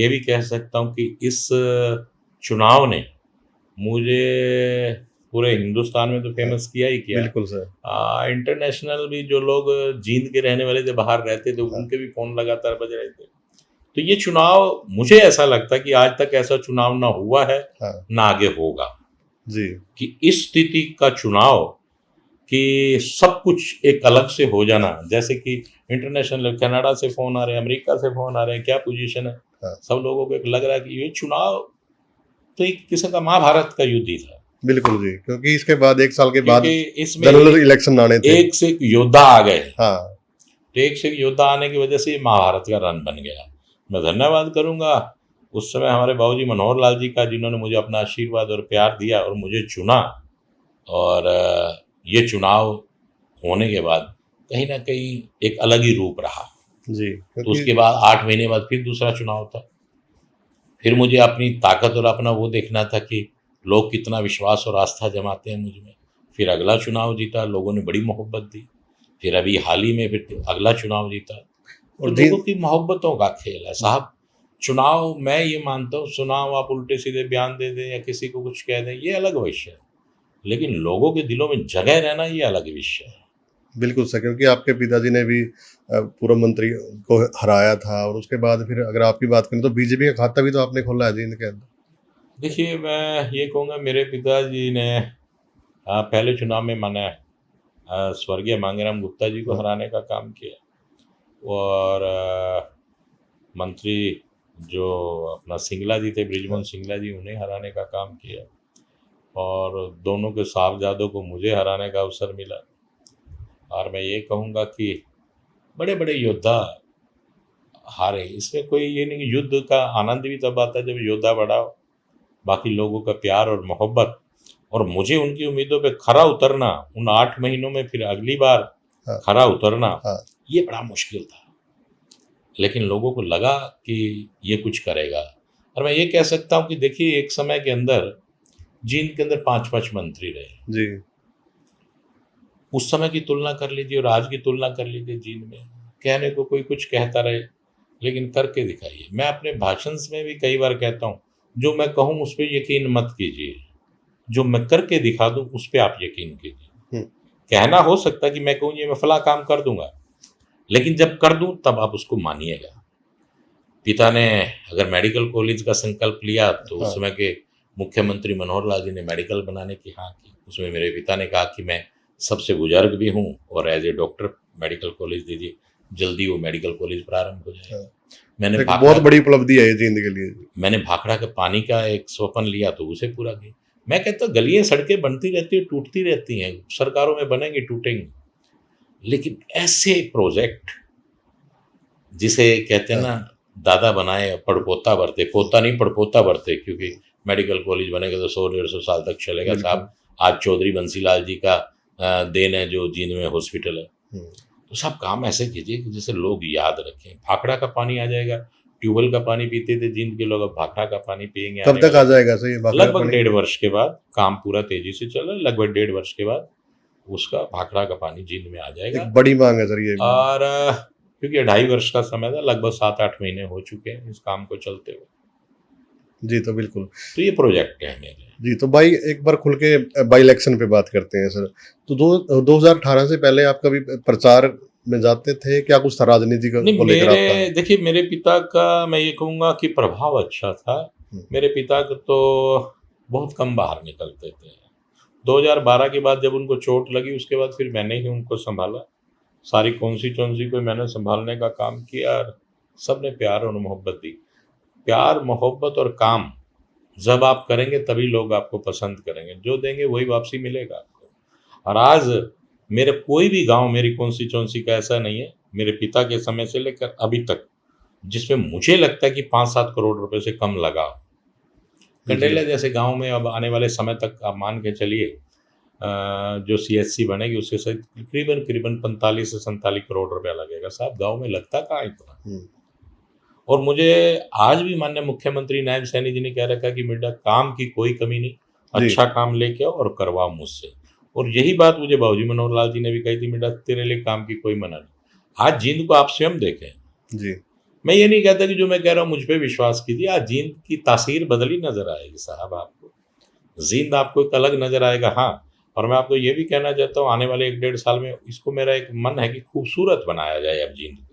ये भी कह सकता हूँ कि इस चुनाव ने मुझे पूरे हिंदुस्तान में तो फेमस किया ही किया। बिल्कुल सर। इंटरनेशनल भी जो लोग जींद के रहने वाले थे, बाहर रहते थे, हाँ। उनके भी फ़ोन लगातार बज रहे थे। तो ये चुनाव, मुझे ऐसा लगता है कि आज तक ऐसा चुनाव ना हुआ है, हाँ। ना आगे होगा, जी। कि इस स्थिति का चुनाव कि सब कुछ एक अलग से हो जाना, जैसे कि इंटरनेशनल कनाडा से फ़ोन आ रहे हैं, अमेरिका से फ़ोन आ रहे हैं, क्या पोजीशन है? हाँ। सब लोगों को एक लग रहा है कि ये चुनाव तो एक किस्म का महाभारत का युद्ध ही था। बिल्कुल जी, क्योंकि इसके बाद 1 साल के बाद क्योंकि इसमें जनरल इलेक्शन आने थे। एक से एक योद्धा आ गए। हाँ। तो एक से एक योद्धा आने की वजह से ये महाभारत का रन बन गया। मैं धन्यवाद करूंगा उस समय हमारे बाबूजी मनोहर लाल जी का, जिन्होंने मुझे अपना आशीर्वाद और प्यार दिया और मुझे चुना। और ये चुनाव होने के बाद कहीं ना कहीं एक अलग ही रूप रहा। जी, तो उसके बाद 8 महीने बाद फिर दूसरा चुनाव था। फिर मुझे अपनी ताकत और अपना वो देखना था कि लोग कितना विश्वास और आस्था जमाते हैं मुझ में। फिर अगला चुनाव जीता, लोगों ने बड़ी मोहब्बत दी। फिर अभी हाल ही में फिर अगला चुनाव जीता। तो और लोगों की मोहब्बतों का खेल है साहब। चुनाव, मैं ये मानता हूँ, चुनाव आप उल्टे सीधे बयान दे दें या किसी को कुछ कह दें, ये अलग विषय है, लेकिन लोगों के दिलों में जगह रहना ये अलग विषय है। बिल्कुल सर, क्योंकि आपके पिताजी ने भी पूर्व मंत्री को हराया था, और उसके बाद फिर अगर आपकी बात करें तो बीजेपी का खाता भी तो आपने खोला है जींद के अंदर। देखिए, मैं ये कहूँगा, मेरे पिताजी ने पहले चुनाव में मैंने स्वर्गीय मांगेराम गुप्ता जी को हराने का काम किया, और मंत्री जो अपना सिंगला जी थे, बृजमोहन सिंगला जी, उन्हें हराने का काम किया, और दोनों के साहबजादों को मुझे हराने का अवसर मिला। और मैं ये कहूँगा कि बड़े बड़े योद्धा हारे, इसमें कोई ये नहीं कि युद्ध का आनंद भी तब आता है जब योद्धा बड़ा हो, बाकी लोगों का प्यार और मोहब्बत, और मुझे उनकी उम्मीदों पे खरा उतरना, उन 8 महीनों में फिर अगली बार हाँ। खरा उतरना, हाँ। ये बड़ा मुश्किल था। लेकिन लोगों को लगा कि ये कुछ करेगा। और मैं ये कह सकता हूँ कि देखिए, एक समय के अंदर जींद के अंदर 5-5 मंत्री रहे। जी। उस समय की तुलना कर लीजिए और आज की तुलना कर लीजिए जींद में। कहने को कोई कुछ कहता रहे, लेकिन करके दिखाइए। मैं अपने भाषण में भी कई बार कहता हूँ, जो मैं कहूँ उस पर यकीन मत कीजिए, जो मैं करके दिखा दूँ उस पर आप यकीन कीजिए। कहना हो सकता है कि मैं कहूँ ये मैं फला काम कर दूंगा, लेकिन जब कर दूं तब आप उसको मानिएगा। पिता ने अगर मेडिकल कॉलेज का संकल्प लिया, तो उस हाँ। समय के मुख्यमंत्री मनोहर लाल जी ने मेडिकल बनाने की हाँ की। उसमें मेरे पिता ने कहा कि मैं सबसे बुजुर्ग भी हूँ और as a doctor medical college दीजिए, जल्दी वो मेडिकल कॉलेज प्रारंभ हो जाएगा। मैंने एक भाखड़ा बहुत बड़ी उपलब्धि है ये जींद के लिए। मैंने भाखड़ा के पानी का एक स्वप्न लिया, तो उसे पूरा किया। मैं कहता हूँ, गलियां सड़कें बनती रहती है, टूटती रहती हैं, सरकारों में बनेंगी, टूटेंगी, लेकिन ऐसे प्रोजेक्ट जिसे कहते हैं हाँ। ना, दादा बनाए पड़पोता बरते, पोता नहीं पड़पोता बरते, क्योंकि मेडिकल कॉलेज बनेगा तो 100-150 साल तक चलेगा साहब। आज चौधरी बंसीलाल जी का देन है जो जींद में हॉस्पिटल है। तो सब काम ऐसे कीजिए कि जिसे लोग याद रखें। भाखड़ा का पानी आ जाएगा, ट्यूबवेल का पानी पीते थे जींद के लोग, अब भाखड़ा का पानी पियेंगे। कब तक आ जाएगा सर ये भाखड़ा का लगभग पानी? 1.5 वर्ष के बाद, काम पूरा तेजी से चल रहा है, लगभग 1.5 वर्ष के बाद उसका भाखड़ा का पानी जींद में आ जाएगा। एक बड़ी मांग है सर ये। और क्योंकि 2.5 वर्ष का समय था, लगभग 7-8 महीने हो चुके हैं इस काम को चलते हुए। जी, तो बिल्कुल। तो ये प्रोजेक्ट है मेरे। जी, तो भाई एक बार खुल के बाई इलेक्शन पे बात करते हैं सर। तो 2018 से पहले आप कभी प्रचार में जाते थे? क्या कुछ था राजनीति नहीं, को लेकर आपका? देखिए, मेरे पिता का मैं ये कहूँगा कि प्रभाव अच्छा था। मेरे पिता को तो बहुत कम बाहर निकलते थे। 2012 के बाद जब उनको चोट लगी, उसके बाद फिर मैंने ही उनको संभाला। सारी कॉन्स्टिट्यूएंसी को मैंने संभालने का काम किया, और सबने प्यार और मोहब्बत दी। प्यार, मोहब्बत और काम जब आप करेंगे तभी लोग आपको पसंद करेंगे। जो देंगे वही वापसी मिलेगा आपको। और आज मेरे कोई भी गांव मेरी कॉन्स्टिट्यूएंसी का ऐसा नहीं है, मेरे पिता के समय से लेकर अभी तक, जिसमें मुझे लगता है कि 5-7 करोड़ रुपए से कम लगा। कंडेला जैसे गांव में अब आने वाले समय तक आप मान के चलिए, जो सीएचसी बनेगी उसके साथ करीबन 45 से 47 करोड़ रुपया लगेगा। साहब, गांव में लगता कहाँ इतना। और मुझे आज भी माननीय मुख्यमंत्री नायब सैनी जी ने कह रखा कि बेटा, काम की कोई कमी नहीं, अच्छा काम लेके आओ और करवाओ मुझसे। और यही बात मुझे बाबूजी मनोहर लाल जी ने भी कही थी, बेटा तेरे लिए काम की कोई मना नहीं। आज जींद को आप स्वयं देखें जी, मैं ये नहीं कहता कि जो मैं कह रहा हूँ मुझ पे विश्वास कीजिए, आज जींद की तासीर बदली नजर आएगी साहब आपको। जींद आपको एक अलग नजर आएगा। हाँ, और मैं आपको ये भी कहना चाहता हूँ, आने वाले 1 डेढ़ साल में इसको मेरा एक मन है कि खूबसूरत बनाया जाए अब जींद को।